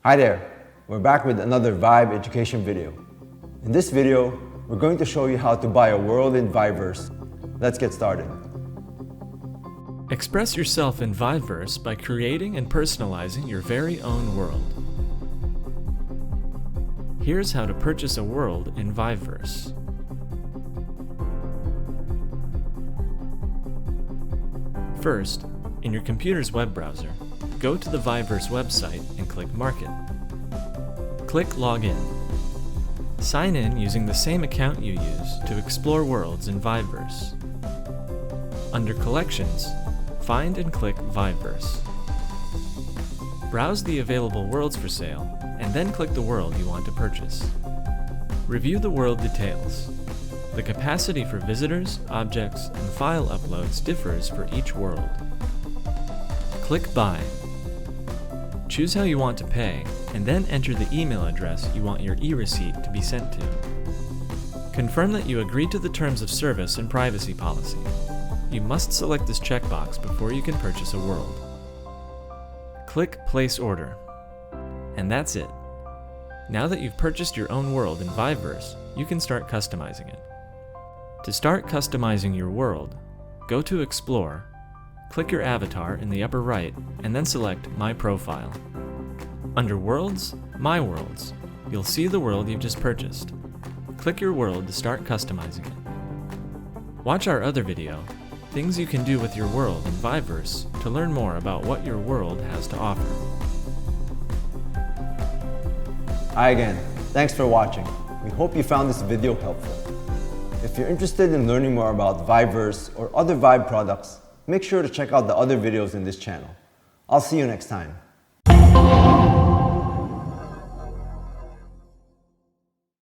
Hi there, we're back with another VIVE education video. In this video, we're going to show you how to buy a world in VIVERSE. Let's get started. Express yourself in VIVERSE by creating and personalizing your very own world. Here's how to purchase a world in VIVERSE. First, in your computer's web browser, go to the VIVERSE website and click Market. Click Login. Sign in using the same account you use to explore worlds in VIVERSE. Under Collections, find and click VIVERSE. Browse the available worlds for sale, and then click the world you want to purchase. Review the world details. The capacity for visitors, objects, and file uploads differs for each world. Click Buy. Choose how you want to pay, and then enter the email address you want your e-receipt to be sent to. Confirm that you agree to the terms of service and privacy policy. You must select this checkbox before you can purchase a world. Click Place Order. And that's it. Now that you've purchased your own world in VIVERSE, you can start customizing it. To start customizing your world, go to Explore, click your avatar in the upper right, and then select My Profile. Under Worlds, My Worlds, you'll see the world you've just purchased. Click your world to start customizing it. Watch our other video, Things You Can Do with Your World in VIVERSE, to learn more about what your world has to offer. Hi again, thanks for watching. We hope you found this video helpful. If you're interested in learning more about VIVERSE or other VIVE products, make sure to check out the other videos in this channel. I'll see you next time.